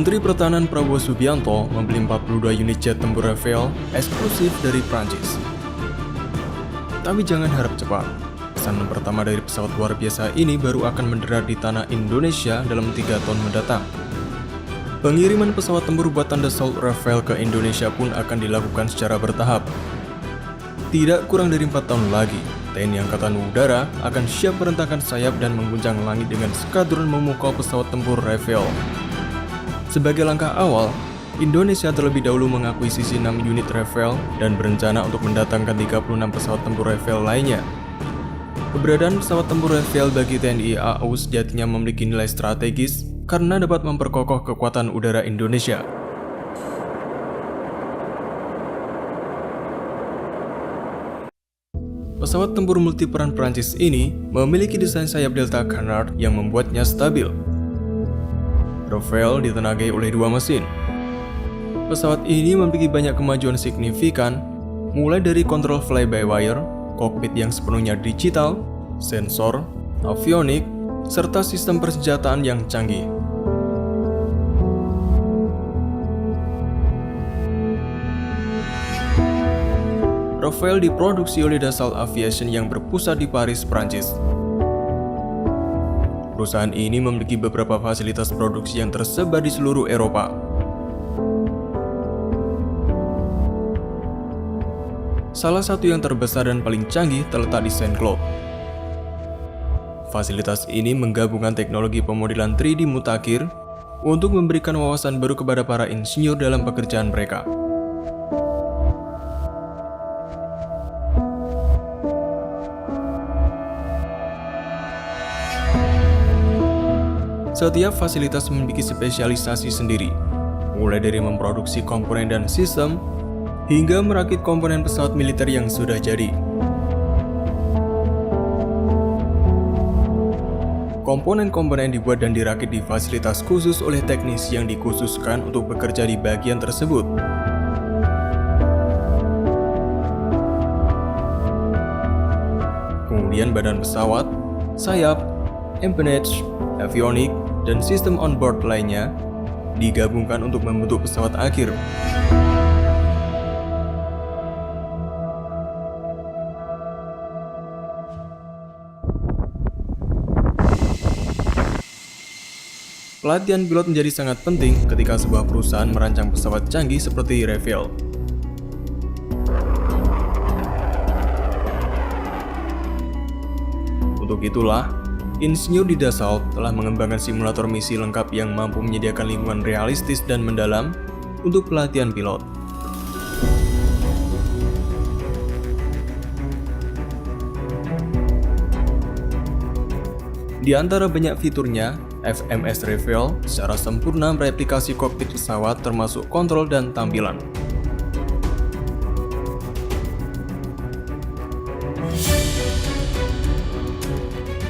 Menteri Pertahanan Prabowo Subianto membeli 42 unit jet tempur Rafale eksklusif dari Prancis. Tapi jangan harap cepat. Pesanan pertama dari pesawat luar biasa ini baru akan mendarat di tanah Indonesia dalam 3 tahun mendatang. Pengiriman pesawat tempur buatan Dassault Rafale ke Indonesia pun akan dilakukan secara bertahap. Tidak kurang dari 4 tahun lagi, TNI Angkatan Udara akan siap merentangkan sayap dan mengguncang langit dengan skadron memukau pesawat tempur Rafale. Sebagai langkah awal, Indonesia terlebih dahulu mengakuisisi 6 unit Rafale dan berencana untuk mendatangkan 36 pesawat tempur Rafale lainnya. Keberadaan pesawat tempur Rafale bagi TNI AU sejatinya memiliki nilai strategis karena dapat memperkokoh kekuatan udara Indonesia. Pesawat tempur multiperan Prancis ini memiliki desain sayap Delta Canard yang membuatnya stabil. Rafale ditenagai oleh 2 mesin. Pesawat ini memiliki banyak kemajuan signifikan, mulai dari kontrol fly-by-wire, kokpit yang sepenuhnya digital, sensor, avionik, serta sistem persenjataan yang canggih. Rafale diproduksi oleh Dassault Aviation yang berpusat di Paris, Prancis. Perusahaan ini memiliki beberapa fasilitas produksi yang tersebar di seluruh Eropa. Salah satu yang terbesar dan paling canggih terletak di Saint-Cloud. Fasilitas ini menggabungkan teknologi pemodelan 3D mutakhir untuk memberikan wawasan baru kepada para insinyur dalam pekerjaan mereka. Setiap fasilitas memiliki spesialisasi sendiri, mulai dari memproduksi komponen dan sistem, hingga merakit komponen pesawat militer yang sudah jadi. Komponen-komponen dibuat dan dirakit di fasilitas khusus oleh teknisi yang dikhususkan untuk bekerja di bagian tersebut. Kemudian badan pesawat, sayap, empennage, avionik, dan sistem onboard lainnya digabungkan untuk membentuk pesawat akhir. Pelatihan pilot menjadi sangat penting ketika sebuah perusahaan merancang pesawat canggih seperti Rafale. Untuk itulah, insinyur di Dassault telah mengembangkan simulator misi lengkap yang mampu menyediakan lingkungan realistis dan mendalam untuk pelatihan pilot. Di antara banyak fiturnya, FMS Rafale secara sempurna mereplikasi kokpit pesawat termasuk kontrol dan tampilan.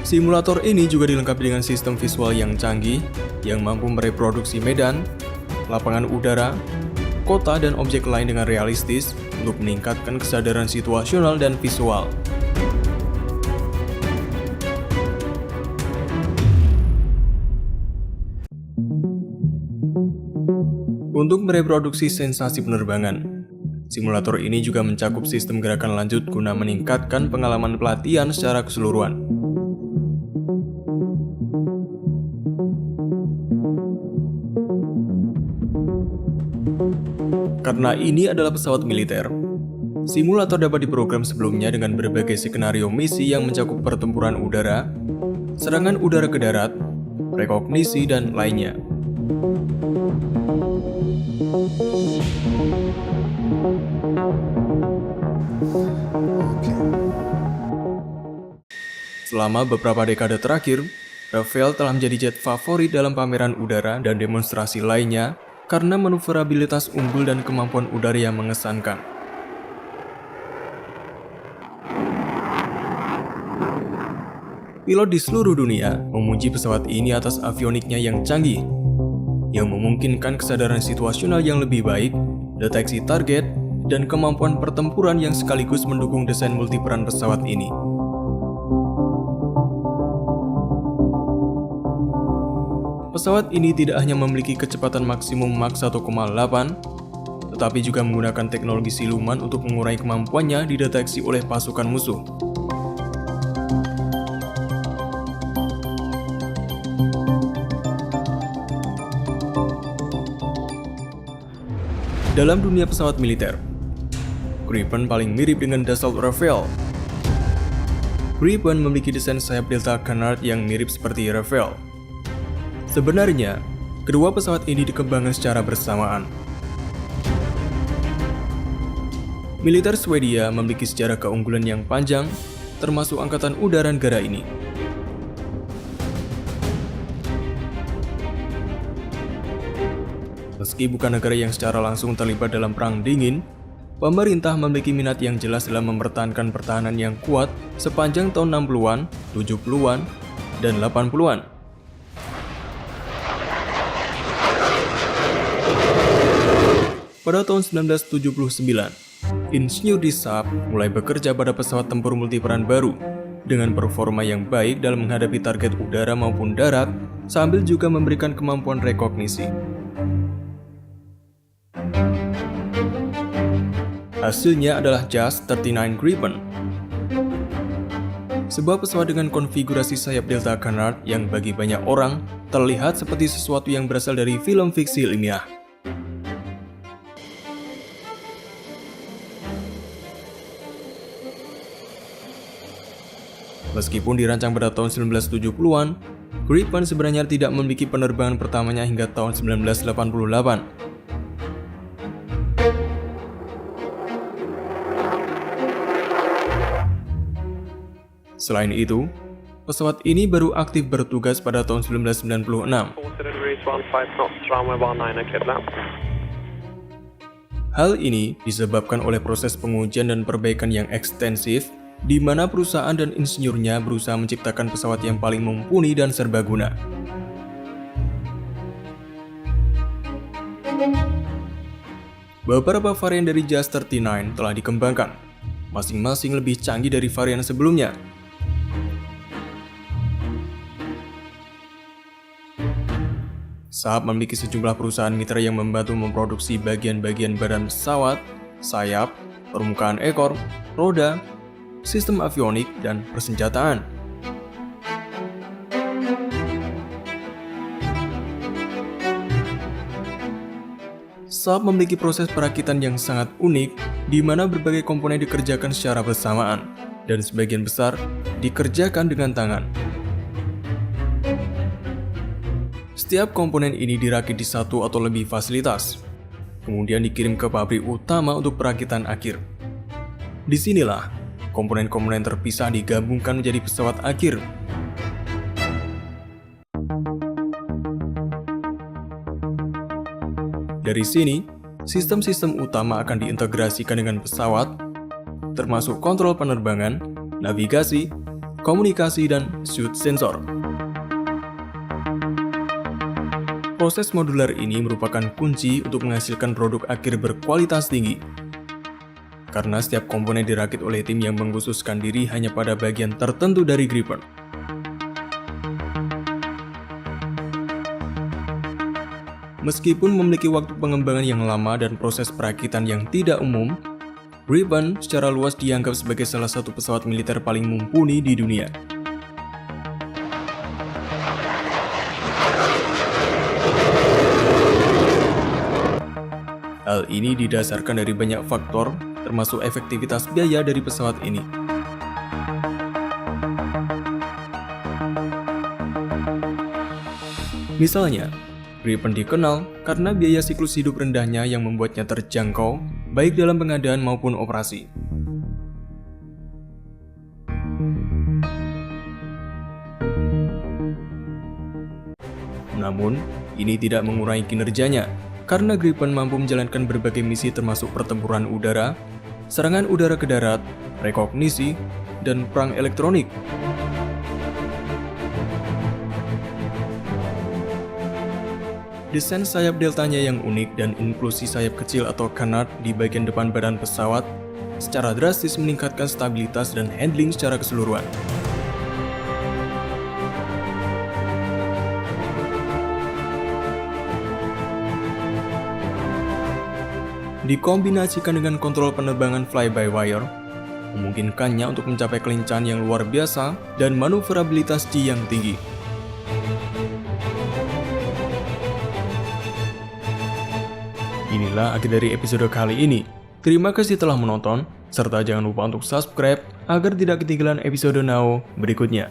Simulator ini juga dilengkapi dengan sistem visual yang canggih yang mampu mereproduksi medan, lapangan udara, kota, dan objek lain dengan realistis untuk meningkatkan kesadaran situasional dan visual. Untuk mereproduksi sensasi penerbangan, simulator ini juga mencakup sistem gerakan lanjut guna meningkatkan pengalaman pelatihan secara keseluruhan. Karena ini adalah pesawat militer, simulator dapat diprogram sebelumnya dengan berbagai skenario misi yang mencakup pertempuran udara, serangan udara ke darat, rekognisi, dan lainnya. Selama beberapa dekade terakhir, Rafale telah menjadi jet favorit dalam pameran udara dan demonstrasi lainnya karena manuverabilitas unggul dan kemampuan udara yang mengesankan. Pilot di seluruh dunia memuji pesawat ini atas avioniknya yang canggih, yang memungkinkan kesadaran situasional yang lebih baik, deteksi target, dan kemampuan pertempuran yang sekaligus mendukung desain multiperan pesawat ini. Pesawat ini tidak hanya memiliki kecepatan maksimum Mach 1,8, tetapi juga menggunakan teknologi siluman untuk mengurangi kemampuannya dideteksi oleh pasukan musuh. Dalam dunia pesawat militer, Gripen paling mirip dengan Dassault Rafale. Gripen memiliki desain sayap Delta Canard yang mirip seperti Rafale. Sebenarnya, kedua pesawat ini dikembangkan secara bersamaan. Militer Swedia memiliki sejarah keunggulan yang panjang, termasuk Angkatan Udara negara ini. Meski bukan negara yang secara langsung terlibat dalam Perang Dingin, pemerintah memiliki minat yang jelas dalam mempertahankan pertahanan yang kuat sepanjang tahun 60-an, 70-an, dan 80-an. Pada tahun 1979, Insinyur di Saab mulai bekerja pada pesawat tempur multiperan baru dengan performa yang baik dalam menghadapi target udara maupun darat, sambil juga memberikan kemampuan rekognisi. Hasilnya adalah JAS 39 Gripen, sebuah pesawat dengan konfigurasi sayap Delta Canard yang bagi banyak orang terlihat seperti sesuatu yang berasal dari film fiksi ilmiah. Meskipun dirancang pada tahun 1970-an, Gripen sebenarnya tidak memiliki penerbangan pertamanya hingga tahun 1988. Selain itu, pesawat ini baru aktif bertugas pada tahun 1996. Hal ini disebabkan oleh proses pengujian dan perbaikan yang ekstensif, di mana perusahaan dan insinyurnya berusaha menciptakan pesawat yang paling mumpuni dan serbaguna. Beberapa varian dari JAS 39 telah dikembangkan, masing-masing lebih canggih dari varian sebelumnya. Saab memiliki sejumlah perusahaan mitra yang membantu memproduksi bagian-bagian badan pesawat, sayap, permukaan ekor, roda, sistem avionik, dan persenjataan. Saab memiliki proses perakitan yang sangat unik, di mana berbagai komponen dikerjakan secara bersamaan, dan sebagian besar dikerjakan dengan tangan. Setiap komponen ini dirakit di satu atau lebih fasilitas, kemudian dikirim ke pabrik utama untuk perakitan akhir. Disinilah komponen-komponen terpisah digabungkan menjadi pesawat akhir. Dari sini, sistem-sistem utama akan diintegrasikan dengan pesawat, termasuk kontrol penerbangan, navigasi, komunikasi, dan suit sensor. Proses modular ini merupakan kunci untuk menghasilkan produk akhir berkualitas tinggi. Karena setiap komponen dirakit oleh tim yang mengkhususkan diri hanya pada bagian tertentu dari Gripen. Meskipun memiliki waktu pengembangan yang lama dan proses perakitan yang tidak umum, Gripen secara luas dianggap sebagai salah satu pesawat militer paling mumpuni di dunia. Hal ini didasarkan dari banyak faktor, termasuk efektivitas biaya dari pesawat ini. Misalnya, Gripen dikenal karena biaya siklus hidup rendahnya yang membuatnya terjangkau, baik dalam pengadaan maupun operasi. Namun, ini tidak mengurangi kinerjanya, karena Gripen mampu menjalankan berbagai misi termasuk pertempuran udara, serangan udara ke darat, rekognisi, dan perang elektronik. Desain sayap deltanya yang unik dan inklusi sayap kecil atau canard di bagian depan badan pesawat secara drastis meningkatkan stabilitas dan handling secara keseluruhan. dikombinasikan dengan kontrol penerbangan fly-by-wire, memungkinkannya untuk mencapai kelincahan yang luar biasa dan manuverabilitas G yang tinggi. Inilah akhir dari episode kali ini. Terima kasih telah menonton, serta jangan lupa untuk subscribe agar tidak ketinggalan episode Now berikutnya.